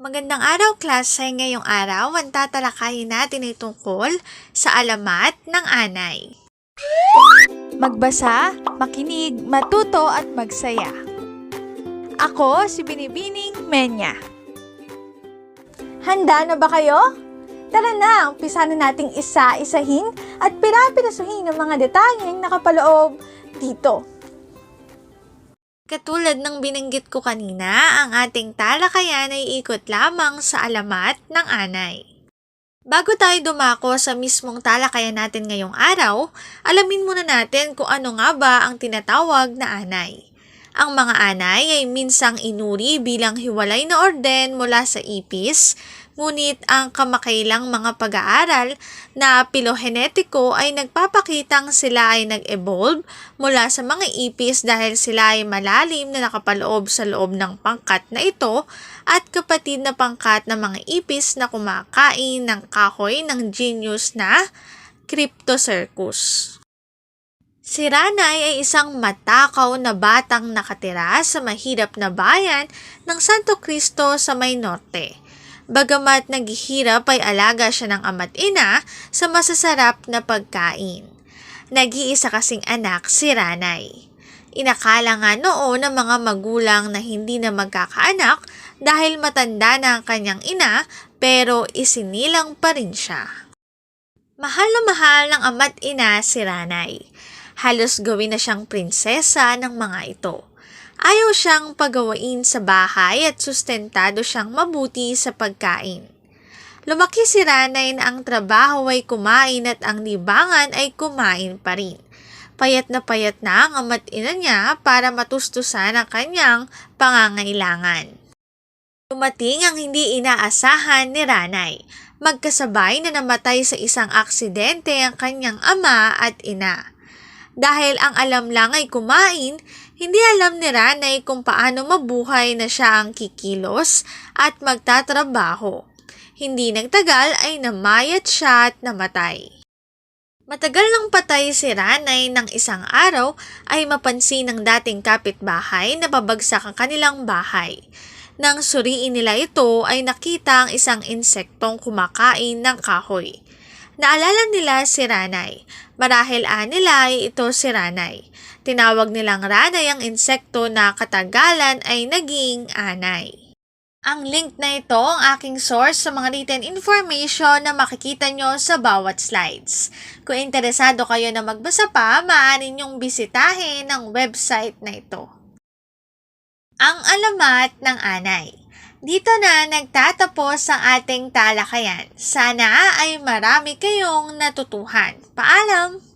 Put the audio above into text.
Magandang araw, klase. Ngayong araw, ang tatalakayin natin ay tungkol sa alamat ng anay. Magbasa, makinig, matuto at magsaya. Ako si Binibining Menya. Handa na ba kayo? Tara na, umpisa na nating isa-isahin at pirapirasuhin ang mga detalyeng nakapaloob dito. Katulad ng binanggit ko kanina, ang ating talakayan ay ikot lamang sa alamat ng anay. Bago tayo dumako sa mismong talakayan natin ngayong araw, alamin muna natin kung ano nga ba ang tinatawag na anay. Ang mga anay ay minsang inuri bilang hiwalay na orden mula sa ipis, ngunit ang kamakailang mga pag-aaral na pilohenetiko ay nagpapakitang sila ay nag-evolve mula sa mga ipis dahil sila ay malalim na nakapaloob sa loob ng pangkat na ito at kapatid na pangkat ng mga ipis na kumakain ng kahoy ng genus na Cryptocercus. Si Ranay ay isang matakaw na batang nakatira sa mahirap na bayan ng Santo Cristo sa may norte. Bagamat naghihirap ay alaga siya ng ama't ina sa masasarap na pagkain. Nag-iisa kasing anak si Ranay. Inakala nga noon ng mga magulang na hindi na magkakaanak dahil matanda na ang kanyang ina pero isinilang pa rin siya. Mahal na mahal ng ama't ina si Ranay. Halos gawin na siyang prinsesa ng mga ito. Ayaw siyang pagawain sa bahay at sustentado siyang mabuti sa pagkain. Lumaki si Ranay na ang trabaho ay kumain at ang libangan ay kumain pa rin. Payat na ang ama't ina niya para matustusan ang kanyang pangangailangan. Dumating ang hindi inaasahan ni Ranay. Magkasabay na namatay sa isang aksidente ang kanyang ama at ina. Dahil ang alam lang ay kumain, hindi alam ni Ranay kung paano mabuhay na siya ang kikilos at magtatrabaho. Hindi nagtagal ay namayat siya at namatay. Matagal nang patay si Ranay ng isang araw ay mapansin ng dating kapitbahay na babagsak ang kanilang bahay. Nang suriin nila ito ay nakita ang isang insektong kumakain ng kahoy. Naalala nila si Ranay. Marahil nila ay ito si Ranay. Tinawag nilang Ranay ang insekto na katagalan ay naging anay. Ang link na ito ang aking source sa mga written information na makikita nyo sa bawat slides. Kung interesado kayo na magbasa pa, maaari nyong bisitahin ang website na ito. Ang alamat ng anay. Dito na nagtatapos ang ating talakayan. Sana ay marami kayong natutuhan. Paalam!